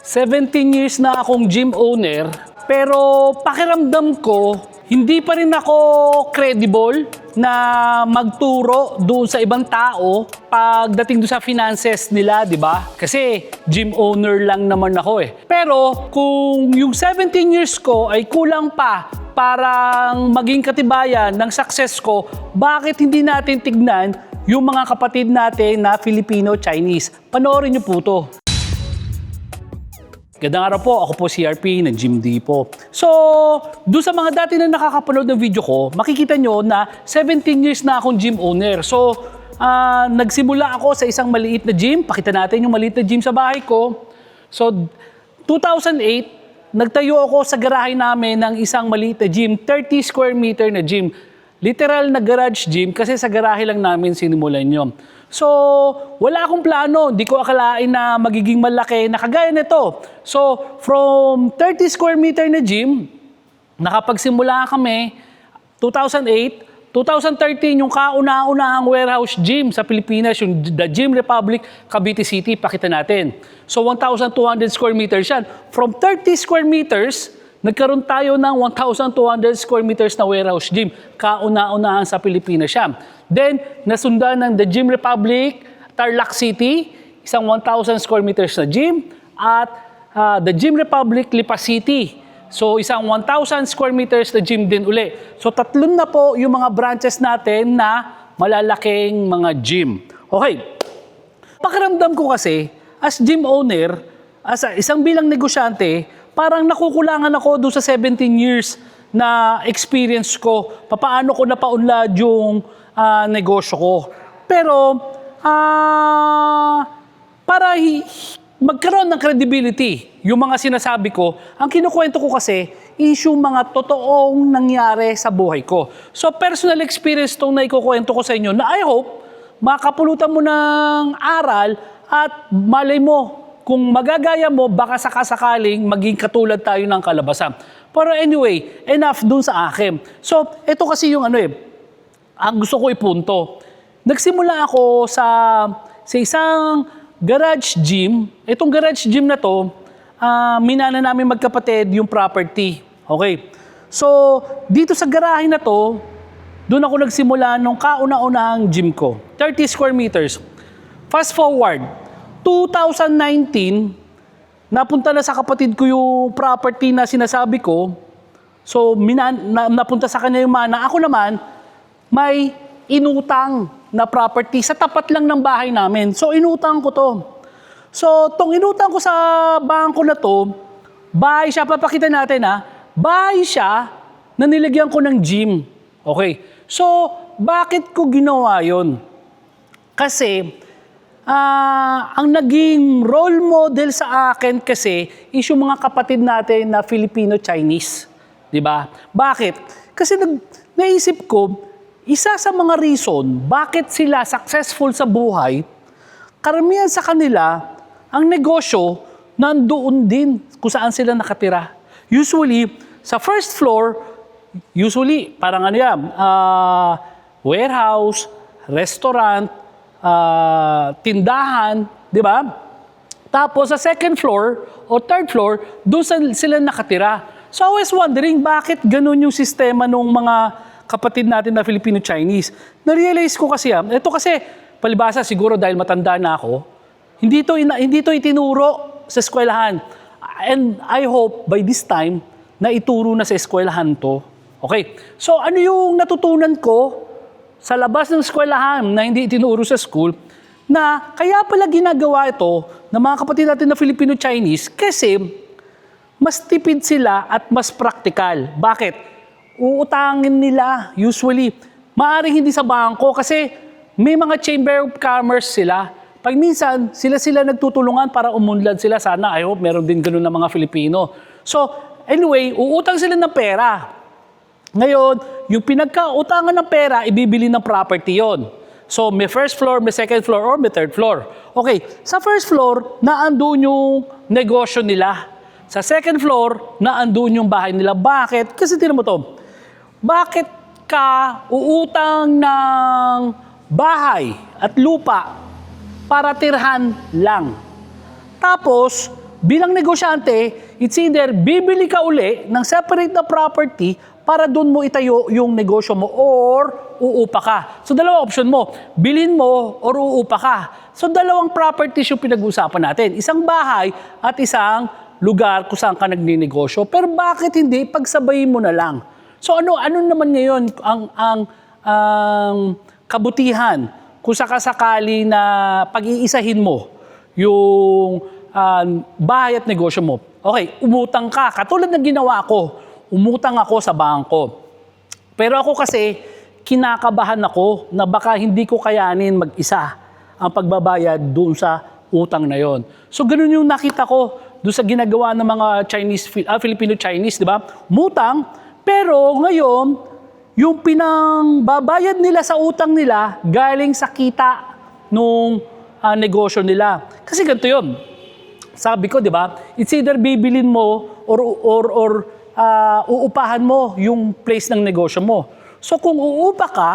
17 years na akong gym owner, pero pakiramdam ko, hindi pa rin ako credible na magturo doon sa ibang tao pagdating doon sa finances nila, di ba? Kasi gym owner lang naman ako eh. Pero kung yung 17 years ko ay kulang pa parang maging katibayan ng success ko, bakit hindi natin tignan yung mga kapatid natin na Filipino-Chinese? Panoorin niyo po to. Gandang araw po, ako po si RP ng Gym Depot. So, doon sa mga dati na nakakapanood ng video ko, makikita nyo na 17 years na akong gym owner. So, nagsimula ako sa isang maliit na gym. Pakita natin yung maliit na gym sa bahay ko. So, 2008, nagtayo ako sa garahe namin ng isang maliit na gym, 30 square meter na gym. Literal na garage gym kasi sa garahe lang namin sinimulan yun. So, wala akong plano. Hindi ko akalain na magiging malaki na kagaya nito. So, from 30 square meter na gym, nakapagsimula kami, 2008, 2013, yung kauna-unahang warehouse gym sa Pilipinas, yung The Gym Republic, Cavite City, pakita natin. So, 1,200 square meters yan. From 30 square meters, nagkaroon tayo ng 1,200 square meters na warehouse gym. Kauna-unahan sa Pilipinas siya. Then, nasundan ng The Gym Republic, Tarlac City, isang 1,000 square meters na gym. At The Gym Republic, Lipa City. So, isang 1,000 square meters na gym din uli. So, tatlon na po yung mga branches natin na malalaking mga gym. Okay. Pakiramdam ko kasi, as gym owner, as isang bilang negosyante, parang nakukulangan ako doon sa 17 years na experience ko. Paano ko napaunlad yung negosyo ko. Pero, para magkaroon ng credibility, yung mga sinasabi ko, ang kinukwento ko kasi is yung mga totoong nangyari sa buhay ko. So, personal experience itong naikukwento ko sa inyo na I hope makapulutan mo ng aral at malay mo, kung magagaya mo, baka sakasakaling maging katulad tayo ng kalabasan. Pero anyway, enough dun sa akin. So, ito kasi yung ang gusto ko ipunto. Nagsimula ako sa isang garage gym. Itong garage gym na to, minana namin magkapatid yung property. Okay. So, dito sa garahe na to, doon ako nagsimula nung kauna-unahang gym ko. 30 square meters. Fast forward, 2019, napunta na sa kapatid ko yung property na sinasabi ko. So, napunta sa kanya yung mana. Ako naman, may inutang na property sa tapat lang ng bahay namin. So, inutang ko to. So, tong inutang ko sa bangko na to, bahay siya, papakita natin bahay siya na nilagyan ko ng gym. Okay. So, bakit ko ginawa yon? Kasi, ang naging role model sa akin kasi is yung mga kapatid natin na Filipino-Chinese. Diba? Bakit? Kasi naisip ko, isa sa mga reason bakit sila successful sa buhay, karamihan sa kanila, ang negosyo nandoon din kung saan sila nakatira. Usually, sa first floor, parang warehouse, restaurant, tindahan, di ba? Tapos sa second floor o third floor, doon sila nakatira. So I was wondering, bakit ganun yung sistema ng mga kapatid natin na Filipino-Chinese? Na-realize ko kasi, ito kasi, palibasa siguro dahil matanda na ako, hindi to itinuro sa eskwelahan. And I hope by this time, na ituro na sa eskwelahan to. Okay. So ano yung natutunan ko sa labas ng eskwelahan na hindi itinuro sa school, na kaya pala ginagawa ito ng mga kapatid natin na Filipino-Chinese kasi mas tipid sila at mas praktikal. Bakit? Uutangin nila usually. Maaring hindi sa bangko kasi may mga chamber of commerce sila. Pag minsan, sila nagtutulungan para umunlad sila. Sana, I hope, meron din ganun ng mga Filipino. So, anyway, uutang sila ng pera. Ngayon, yung pinagkautangan ng pera, ibibili ng property yon. So, may first floor, may second floor, or may third floor. Okay, sa first floor, naandun yung negosyo nila. Sa second floor, naandun yung bahay nila. Bakit? Kasi tinan mo to. Bakit ka uutang ng bahay at lupa para tirhan lang? Tapos, bilang negosyante, it's either bibili ka uli ng separate na property para doon mo itayo yung negosyo mo or uupa ka. So dalawang option mo, bilhin mo or uupa ka. So dalawang properties yung pinag-uusapan natin. Isang bahay at isang lugar kung saan ka nagninegosyo. Pero bakit hindi pagsabayin mo na lang? So ano naman ngayon ang kabutihan kung sakasakali na pag-iisahin mo yung bahay at negosyo mo? Okay, umutang ka. Katulad ng ginawa ko, umutang ako sa bangko. Pero ako kasi, kinakabahan ako na baka hindi ko kayanin mag-isa ang pagbabayad doon sa utang na yon. So ganun yung nakita ko doon sa ginagawa ng mga Filipino-Chinese, di ba? Umutang, pero ngayon, yung pinangbabayad nila sa utang nila galing sa kita nung negosyo nila. Kasi ganito yun. Sabi ko, di ba? It's either bibilin mo or uupahan mo yung place ng negosyo mo. So kung uupa ka,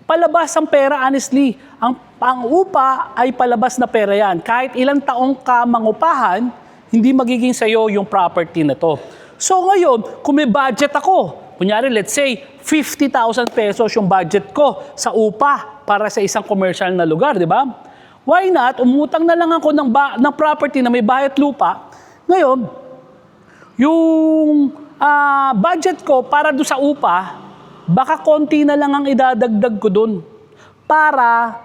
palabas ang pera honestly. Ang upa ay palabas na pera yan. Kahit ilang taong ka mangupahan, hindi magiging sa'yo yung property na to. So ngayon, kung may budget ako, kunyari let's say 50,000 pesos yung budget ko sa upa para sa isang commercial na lugar, di ba? Why not? Umutang na lang ako ng property na may bahay at lupa. Ngayon, yung budget ko para doon sa upa, baka konti na lang ang idadagdag ko doon para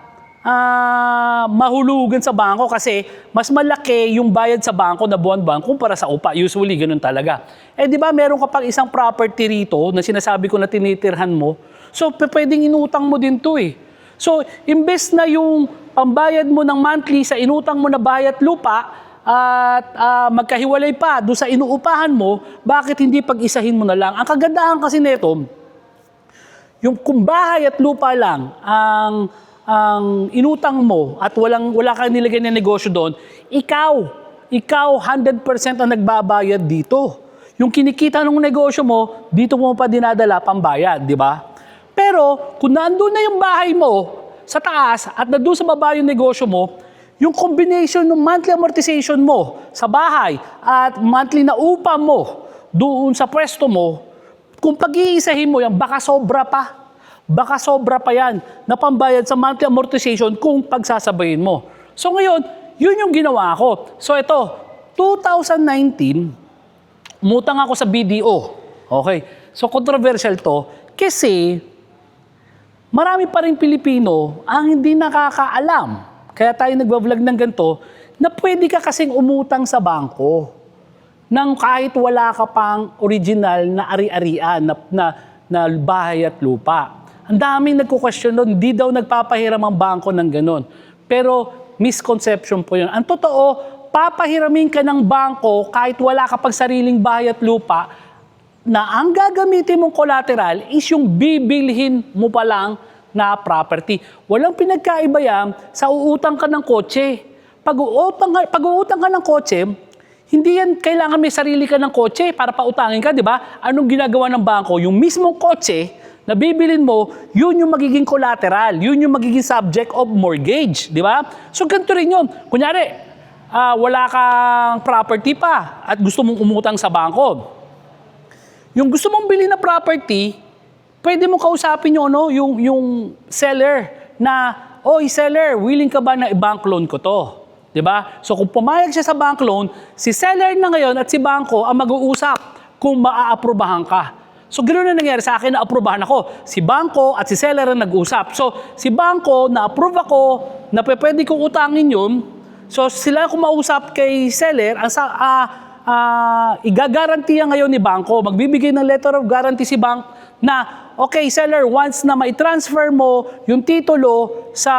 mahulugan sa bangko kasi mas malaki yung bayad sa bangko na buwan-buwan kumpara sa upa. Usually, ganun talaga. Eh, di ba, meron ka pang isang property rito na sinasabi ko na tinitirhan mo. So, pwedeng inutang mo din to eh. So, imbes na yung pambayad mo ng monthly sa inutang mo na bayad lupa, at magkahiwalay pa doon sa inuupahan mo, bakit hindi pag-isahin mo na lang? Ang kagandahan kasi nito, yung kung bahay at lupa lang ang inutang mo at wala kang nilagay na negosyo doon, ikaw 100% ang nagbabayad dito. Yung kinikita ng negosyo mo, dito mo pa dinadala pambayad, di ba? Pero kung nandun na yung bahay mo sa taas at nandun sa baba yung negosyo mo, yung combination ng monthly amortization mo sa bahay at monthly na upa mo doon sa pwesto mo, kung pag-iisahin mo yan, baka sobra pa. Baka sobra pa yan na pambayad sa monthly amortization kung pagsasabayin mo. So ngayon, yun yung ginawa ko. So ito, 2019, umutang ako sa BDO. Okay. So controversial to kasi marami pa rin Pilipino ang hindi nakakaalam. Kaya tayo nagbablog ng ganito, na pwede ka kasing umutang sa bangko nang kahit wala ka pang original na ari-arian na bahay at lupa. Ang daming nagko-question doon, di daw nagpapahiram ang bangko ng ganon. Pero misconception po yun. Ang totoo, papahiramin ka ng bangko kahit wala ka pang sariling bahay at lupa na ang gagamitin mong collateral is yung bibilhin mo pa lang na property. Walang pinagkaiba yan sa uutang ka ng kotse. Pag uutang ka ng kotse, hindi yan kailangan may sarili ka ng kotse para pautangin ka, di ba? Anong ginagawa ng bangko? Yung mismong kotse na bibilin mo, yun yung magiging collateral. Yun yung magiging subject of mortgage, di ba? So ganito rin yun. Kunyari, wala kang property pa at gusto mong umutang sa bangko. Yung gusto mong bilhin na property, pwede mo kausapin yung seller na, oy seller, willing ka ba na i-bank loan ko to? Diba? So kung pumayag siya sa bank loan, si seller na ngayon at si bangko ang mag-uusap kung maa-aprobahan ka. So ganoon na nangyari sa akin, na-aprobahan ako. Si bangko at si seller ang nag-uusap. So si bangko, na-approve ako na pwede kong utangin yun. So sila kumausap kay seller, igagarantiya ngayon ni bangko. Magbibigay ng letter of guarantee si bank na, okay, seller, once na mai-transfer mo yung titulo sa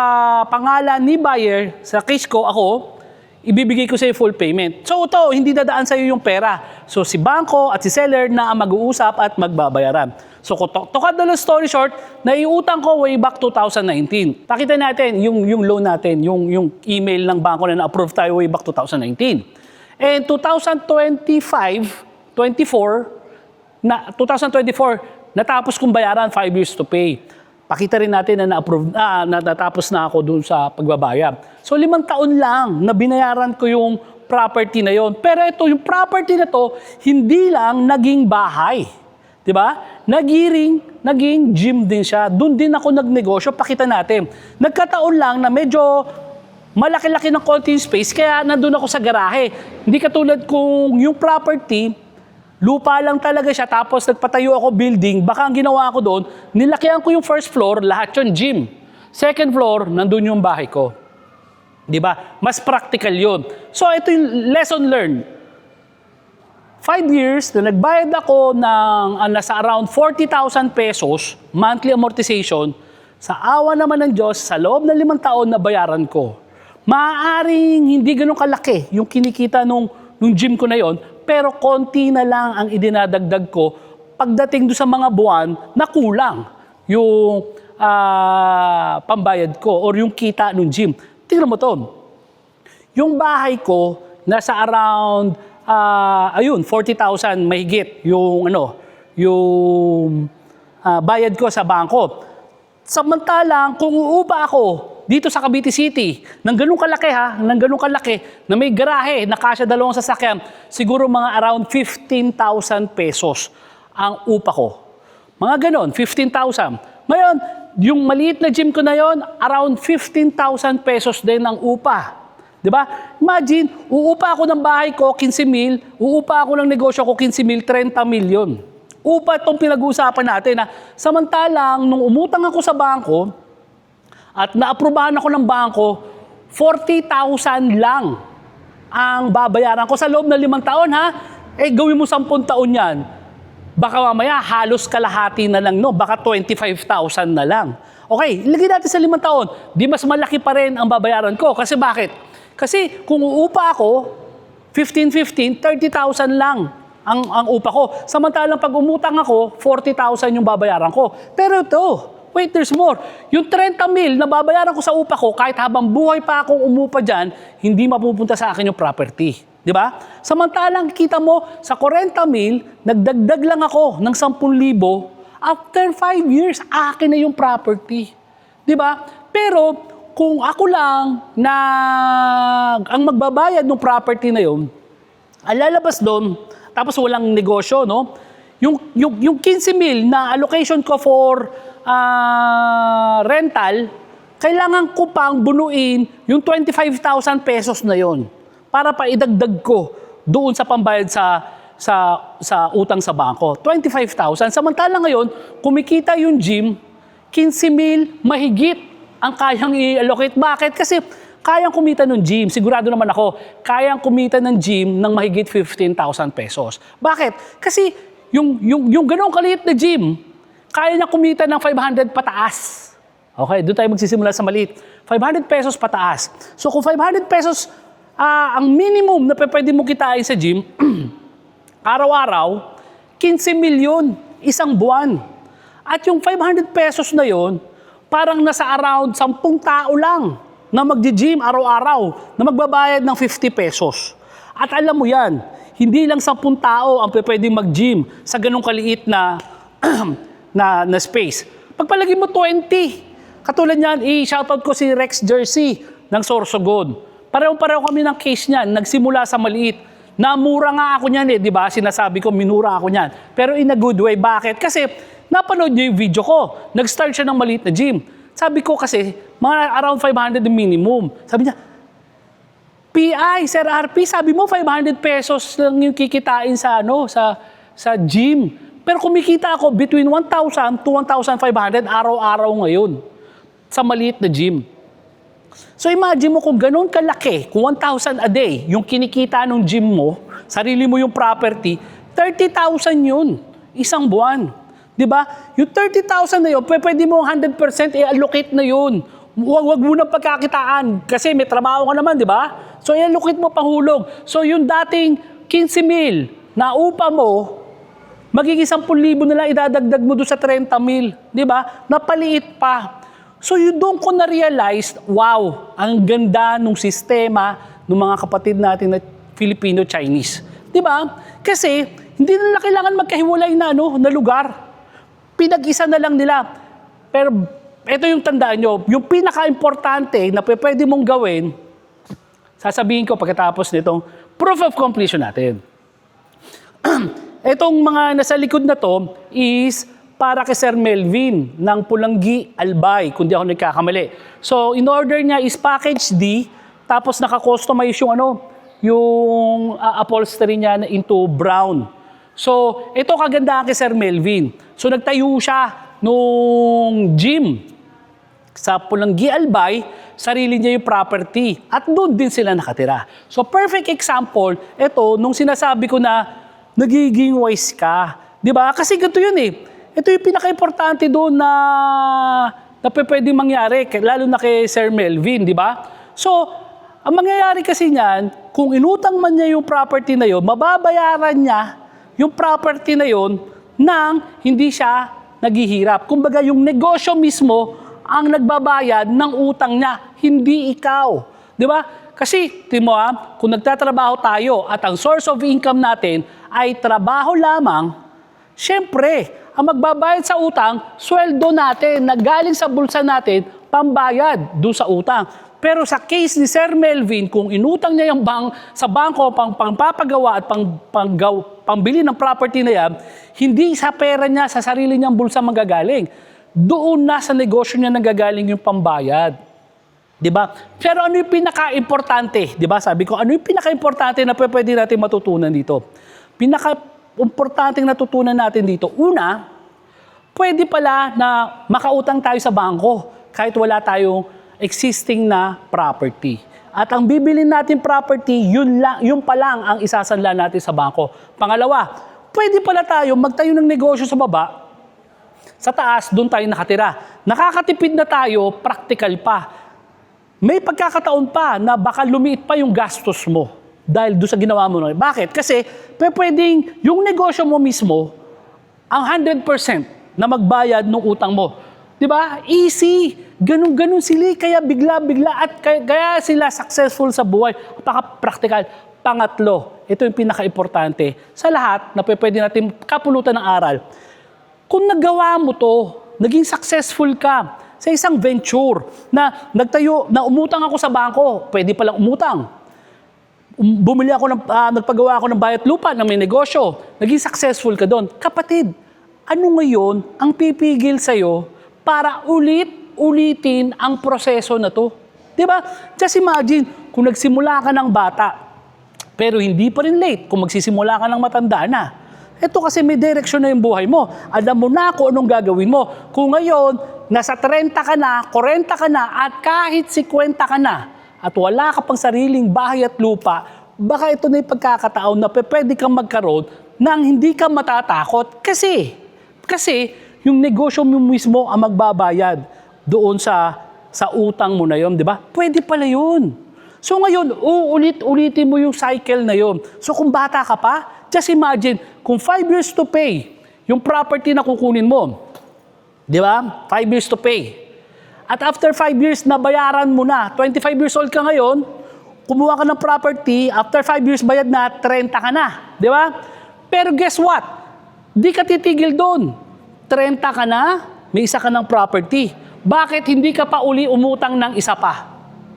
pangalan ni buyer, sa case ko, ako, ibibigay ko sa iyo full payment. So ito, hindi dadaan sa iyo yung pera. So si bangko at si seller na ang mag-uusap at magbabayaran. So to cut the long story short, naiutang ko way back 2019. Pakita natin yung loan natin, yung email ng bangko na na-approve tayo way back 2019. And 2024, natapos kong bayaran 5 years to pay. Pakita rin natin na natapos na ako dun sa pagbabayad. So 5 taon lang na binayaran ko yung property na yon. Pero ito, yung property na to, hindi lang naging bahay. Diba? Naging gym din siya. Doon din ako nagnegosyo. Pakita natin. Nagkataon lang na medyo malaki-laki ng konti yung space, kaya nandun ako sa garahe. Hindi katulad kung yung property, lupa lang talaga siya, tapos nagpatayo ako building, baka ang ginawa ko doon, nilakihan ko yung first floor, lahat yung gym. Second floor, nandun yung bahay ko. Diba? Mas practical yun. So, ito yung lesson learned. 5 years na nagbayad ako ng nasa around 40,000 pesos monthly amortization, sa awa naman ng Diyos, sa loob ng 5 taon na bayaran ko. Maaaring hindi ganun kalaki yung kinikita nung gym ko na yon, pero konti na lang ang idinadagdag ko pagdating do sa mga buwan na kulang yung pambayad ko or yung kita ng gym. Tingnan mo to. Yung bahay ko, nasa around 40,000 mahigit yung bayad ko sa bangko. Samantalang kung uupa ako dito sa Cavite City, ng ganun kalaki, na may garahe, na kasya 2 sasakyan, siguro mga around 15,000 pesos ang upa ko. Mga ganun, 15,000. Ngayon, yung maliit na gym ko na yon, around 15,000 pesos din ang upa. Diba? Imagine, uupa ako ng bahay ko, 15,000, uupa ako ng negosyo ko, 15,000, 30 million. Upa itong pinag-uusapan natin. Samantalang, nung umutang ako sa bangko, at naaprubahan ako ng bangko, 40,000 lang ang babayaran ko sa loob ng 5 taon, ha? Gawin mo 10 taon yan. Baka mamaya, halos kalahati na lang, no? Baka 25,000 na lang. Okay, ilagay natin sa 5 taon. Di mas malaki pa rin ang babayaran ko. Kasi bakit? Kasi kung uupa ako, 15, 30,000 lang ang upa ko. Samantalang pag umutang ako, 40,000 yung babayaran ko. Pero ito, wait, there's more. Yung 30,000 na babayaran ko sa upa ko, kahit habang buhay pa akong umupa dyan, hindi mapupunta sa akin yung property. Di ba? Samantalang kita mo, sa 40,000, nagdagdag lang ako ng 10,000. After 5 years, akin na yung property. Di ba? Pero kung ako lang na ang magbabayad ng property na yun, ang lalabas doon, tapos walang negosyo, no? Yung 15,000 na allocation ko for rental, kailangan ko pang bunuin yung 25,000 pesos na yon para pa idagdag ko doon sa pambayad sa utang sa bangko. 25,000. Samantalang ngayon, kumikita yung gym, 15,000 mahigit ang kayang i-allocate. Bakit? Kasi kayang kumita ng gym. Sigurado naman ako, kayang kumita ng gym ng mahigit 15,000 pesos. Bakit? Kasi yung ganong kaliit na gym, kaya niya kumita ng 500 pataas. Okay, doon tayo magsisimula sa maliit. 500 pesos pataas. So kung 500 pesos ang minimum na pwede mo kitain sa gym, araw-araw, 15 milyon, isang buwan. At yung 500 pesos na yon, parang nasa around 10 tao lang na magji-gym araw-araw, na magbabayad ng 50 pesos. At alam mo yan, hindi lang 10 tao ang pwedeng mag-gym sa ganong kaliit na na space. Pagpalagay mo 20, katulad niyan, i-shoutout ko si Rex Jersey ng Sorsogon. Pareho-pareho kami ng case niyan, nagsimula sa maliit. Namura nga ako niyan di ba? Sinasabi ko, minura ako niyan. Pero in a good way. Bakit? Kasi napanood niyo yung video ko. Nag-start siya ng maliit na gym. Sabi ko kasi, mga around 500 minimum. Sabi niya, PI, Sir RP, sabi mo 500 pesos lang yung kikitain sa gym. Pero kumikita ako between 1,000 to 1,500 araw-araw ngayon sa maliit na gym. So imagine mo kung ganun kalaki, kung 1,000 a day, yung kinikita ng gym mo, sarili mo yung property, 30,000 yun, isang buwan. Diba? Yung 30,000 na yun, pwede mo 100% i-allocate na yun. Huwag mo nang pagkakitaan kasi may trabaho ka naman, di ba? So i-allocate mo panghulog. So yung dating 15,000 na upa mo, magiging 10,000 na lang idadagdag mo doon sa 30,000. Di ba? Napaliit pa. So yun doon ko na-realize, wow, ang ganda ng sistema ng mga kapatid natin na Filipino-Chinese. Di ba? Kasi hindi na kailangan magkahiwalay na lugar. Pinag-isa na lang nila. Pero ito yung tandaan nyo, yung pinaka-importante na pwede mong gawin Sasabihin ko pagkatapos nitong proof of completion natin. Itong mga nasa likod na to is para kay Sir Melvin ng Pulanggi Albay, kung di ako nagkakamali. So, in order niya is package D, tapos naka-customize yung yung upholstery niya na into brown. So, ito kagandahan kay Sir Melvin. So, nagtayo siya nung gym sa Pulanggi Albay, sarili niya yung property. At doon din sila nakatira. So, perfect example, ito, nung sinasabi ko na nagiging wise ka. Di ba? Kasi ganito yun eh. Ito yung pinaka-importante doon na pwedeng mangyari, lalo na kay Sir Melvin, di ba? So, ang mangyayari kasi niyan, kung inutang man niya yung property na yun, mababayaran niya yung property na yun nang hindi siya naghihirap. Kumbaga, yung negosyo mismo ang nagbabayad ng utang niya, hindi ikaw. Di ba? Kasi, timo kung nagtatrabaho tayo at ang source of income natin ay trabaho lamang, syempre, ang magbabayad sa utang, sweldo natin na galing sa bulsa natin, pambayad doon sa utang. Pero sa case ni Sir Melvin, kung inutang niya yung sa bangko pangpapagawa at pambili ng property na yan, hindi sa pera niya, sa sarili niyang bulsa manggagaling. Doon na sa negosyo niya nanggagaling yung pambayad. Diba? Pero ano yung pinaka-importante? Diba? Sabi ko, ano yung pinaka-importante na pwede natin matutunan dito? Pinaka-importante natutunan natin dito, una, pwede pala na makautang tayo sa bangko kahit wala tayong existing na property. At ang bibilin natin property, yun pa lang ang isasanla natin sa bangko. Pangalawa, pwede pala tayo magtayo ng negosyo sa baba, sa taas, doon tayo nakatira. Nakakatipid na tayo, practical pa. May pagkakataon pa na baka lumiit pa yung gastos mo dahil doon sa ginawa mo. Bakit? Kasi pwedeng yung negosyo mo mismo ang 100% na magbayad ng utang mo. Diba? Easy. Ganun sila. Kaya bigla-bigla at kaya sila successful sa buhay. Practical. Pangatlo, ito yung pinaka-importante sa lahat na pwede natin kapulutan ng aral. Kung nagawa mo to, naging successful ka sa isang venture na umutang ako sa bangko, pwede palang umutang. Nagpagawa ako ng bayat lupa na may negosyo, naging successful ka doon. Kapatid, ano ngayon ang pipigil sa'yo para ulitin ang proseso na to? Diba? Just imagine, kung nagsimula ka ng bata, pero hindi pa rin late kung magsisimula ka ng matanda na. Ito kasi may direksyon na yung buhay mo. Alam mo na kung anong gagawin mo. Kung ngayon, nasa 30 ka na, 40 ka na, at kahit 50 ka na, at wala ka pang sariling bahay at lupa, baka ito na yung pagkakataon na pwede kang magkaroon nang hindi ka matatakot. Kasi yung negosyo mo mismo ang magbabayad doon sa utang mo na yun, di ba? Pwede pala yun. So ngayon, ulitin mo yung cycle na yun. So kung bata ka pa, just imagine, kung 5 years to pay, yung property na kukunin mo, di ba? 5 years to pay. At after 5 years, nabayaran mo na. 25 years old ka ngayon, kumuha ka ng property, after 5 years bayad na, 30 ka na. Di ba? Pero guess what? Di ka titigil doon. 30 ka na, may isa ka ng property. Bakit hindi ka pa uli umutang ng isa pa?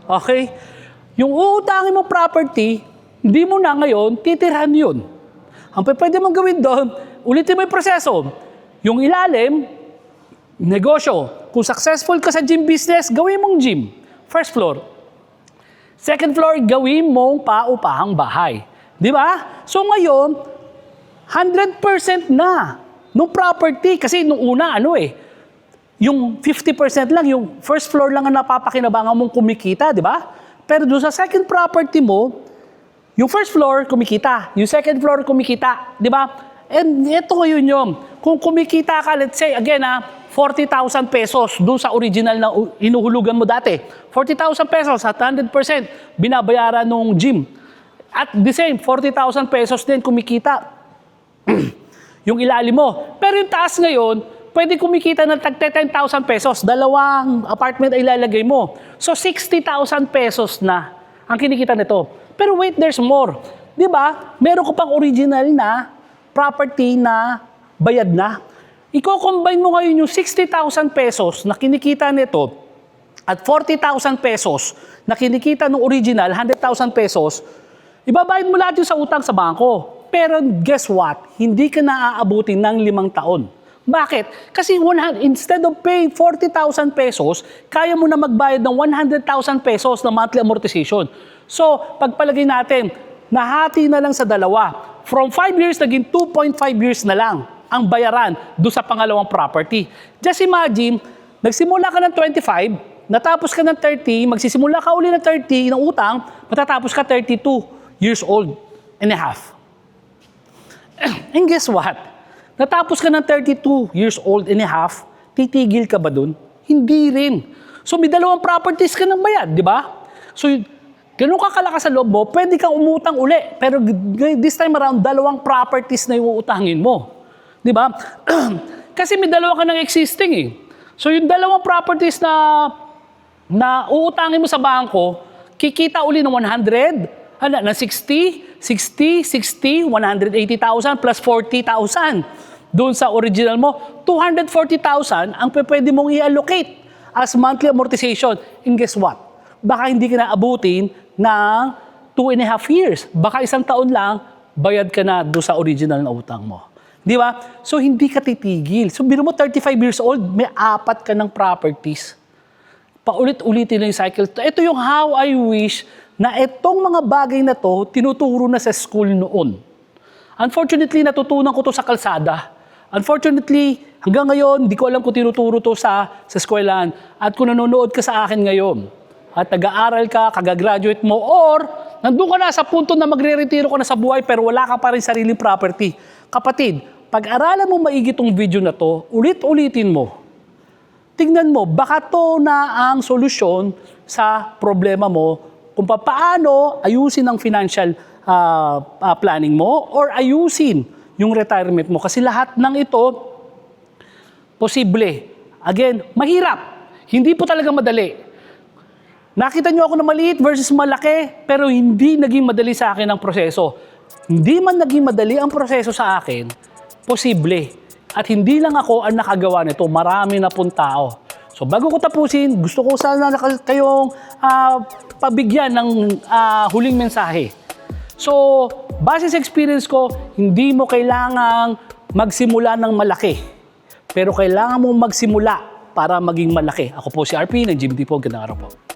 Okay? Yung uutangin mo property, hindi mo na ngayon titirhan yun. Ang pwede mong gawin doon, ulitin mo yung proseso. Yung ilalim, negosyo. Kung successful ka sa gym business, gawin mong gym. First floor. Second floor, gawin mong paupahang bahay. Di ba? So ngayon, 100% na nung property. Kasi nung una, yung 50% lang, yung first floor lang ang napapakinabangan mong kumikita, di ba? Pero doon sa second property mo, yung first floor, kumikita. Yung second floor, kumikita. Di ba? And ito ngayon yun. Kung kumikita ka, let's say, again 40,000 pesos doon sa original na inuhulugan mo dati. 40,000 pesos at 100% binabayaran nung gym. At the same, 40,000 pesos din kumikita yung ilalim mo. Pero yung taas ngayon, pwede kumikita ng tag 10,000 pesos. Dalawang apartment ay ilalagay mo. So 60,000 pesos na ang kinikita nito. Pero wait, there's more. Di ba? Meron ko pang original na property na bayad na. Iko-combine mo ngayon yung 60,000 pesos na kinikita nito at 40,000 pesos na kinikita ng original, 100,000 pesos, ibabayad mo lahat yun sa utang sa bangko. Pero guess what? Hindi ka naaabutin ng 5 taon. Bakit? Kasi instead of paying 40,000 pesos, kaya mo na magbayad ng 100,000 pesos na monthly amortization. So, pagpalagay natin, nahati na lang sa dalawa. From 5 years, naging 2.5 years na lang ang bayaran do sa pangalawang property. Just imagine, nagsimula ka ng 25, natapos ka ng 30, magsisimula ka uli ng 30 ng utang, matatapos ka 32 years old and a half. And guess what? Natapos ka ng 32 years old and a half, titigil ka ba dun? Hindi rin. So may 2 properties ka ng bayad, di ba? So ganun ka kalakas sa loob mo, pwede kang umutang uli. Pero this time around, 2 properties na yung uutangin mo. Di ba? Kasi may 2 ka ng existing eh. So yung 2 properties na uutangin mo sa bangko, kikita uli ng 100, ng 60, 180,000 plus 40,000. Doon sa original mo, 240,000 ang pwede mong i-allocate as monthly amortization. And guess what? Baka hindi ka na abutin ng 2.5 years. Baka 1 taon lang, bayad ka na doon sa original na utang mo. Di ba? So, hindi ka titigil. So, biro mo 35 years old, may 4 ka ng properties. Paulit-ulitin na yung cycle. Ito yung how I wish na itong mga bagay na to, tinuturo na sa school noon. Unfortunately, natutunan ko to sa kalsada. Unfortunately, hanggang ngayon, di ko alam kung tinuturo to sa eskwelahan. At kung nanonood ka sa akin ngayon, at nag-aaral ka, kagagraduate mo, or nandun ka na sa punto na magre-retiro ka na sa buhay pero wala ka pa rin sariling property. Kapatid, pag-aralan mo maigi tong video na to, ulit-ulitin mo. Tingnan mo, baka to na ang solusyon sa problema mo kung paano ayusin ang financial planning mo or ayusin yung retirement mo. Kasi lahat ng ito, posible. Again, mahirap. Hindi po talaga madali. Nakita nyo ako na maliit versus malaki, pero hindi naging madali sa akin ang proseso. Hindi man naging madali ang proseso sa akin, posible. At hindi lang ako ang nakagawa nito, marami na pong tao. So bago ko tapusin, gusto ko sana kayong pabigyan ng huling mensahe. So, base sa experience ko, hindi mo kailangang magsimula ng malaki. Pero kailangan mo magsimula para maging malaki. Ako po si RP ng Jim Dipo. Gandang araw po.